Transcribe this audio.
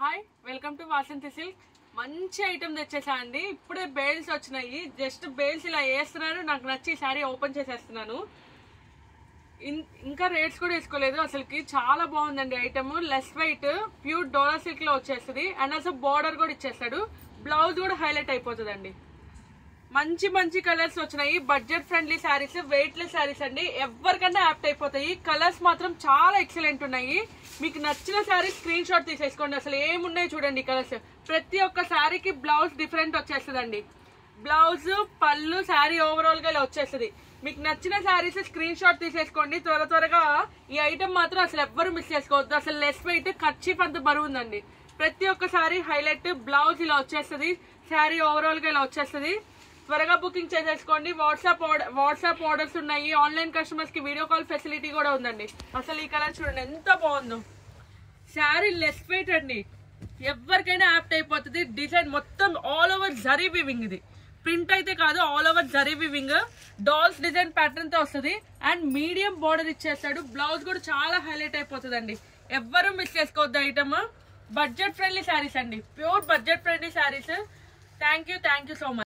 Hi welcome to Vasanthi silk. మంచి item తెచ్చేసా అండి. ఇప్పుడే బేల్స్ వచ్చినాయి. జస్ట్ బేల్స్ ఇలా వేస్తున్నాను, నాకు నచ్చి శారీ ఓపెన్ చేసేస్తున్నాను. ఇంకా రేట్స్ కూడా వేసుకోలేదు. అసలుకి చాలా బాగుందండి ఐటమ్. లెస్ వెయిట్, ప్యూర్ డోలా సిల్క్ లో వచ్చేస్తుంది. అండ్ అసలు బార్డర్ కూడా ఇచ్చేస్తాడు. బ్లౌజ్ కూడా హైలైట్ అయిపోతుందండి. మంచి మంచి కలర్స్ వచ్చినాయి. Budget friendly saris, weight less saris అండి. ఎవరికన్నా యాప్ట్ అయిపోతాయి. కలర్స్ మాత్రం చాలా ఎక్సలెంట్ ఉన్నాయి. మీకు నచ్చిన శారీ స్క్రీన్ షాట్ తీసేసుకోండి. అసలు ఏమున్నాయి చూడండి కలర్స్. ప్రతి ఒక్క శారీకి బ్లౌజ్ డిఫరెంట్ వచ్చేస్తుందండి. బ్లౌజ్, పళ్ళు, శారీ ఓవరాల్ గా ఇలా వచ్చేస్తుంది. మీకు నచ్చిన శారీస్ స్క్రీన్ షాట్ తీసేసుకోండి. త్వరగా ఈ ఐటమ్ మాత్రం అసలు ఎవ్వరు మిస్ చేసుకోవద్దు. అసలు లెస్ వెయిట్, కర్చీఫ్ అంత బరువు ఉందండి. ప్రతి ఒక్క శారీ హైలైట్. బ్లౌజ్ ఇలా వచ్చేస్తుంది, శారీ ఓవరాల్ గా ఇలా వచ్చేస్తుంది. త్వరగా బుకింగ్ చేసేసుకోండి. వాట్సాప్ ఆర్డర్స్ ఉన్నాయి. ఆన్లైన్ కస్టమర్స్ కి వీడియో కాల్ ఫెసిలిటీ కూడా ఉందండి. అసలు ఈ కలర్ చూడండి ఎంత బాగుందో. శారీ లెస్ వెయిట్ అండి, ఎవరికైనా యాప్ట్ అయిపోతుంది. డిజైన్ మొత్తం ఆల్ ఓవర్ జరీ వివింగ్. ఇది ప్రింట్ అయితే కాదు, all over zari weaving. Dolls design pattern తో వస్తుంది. అండ్ మీడియం బార్డర్ ఇచ్చేస్తాడు. బ్లౌజ్ కూడా చాలా హైలైట్ అయిపోతుంది. ఎవ్వరూ మిస్ చేసుకోవద్దు ఐటమ్. బడ్జెట్ ఫ్రెండ్లీ శారీస్ అండి, pure budget friendly saris. Thank you so much.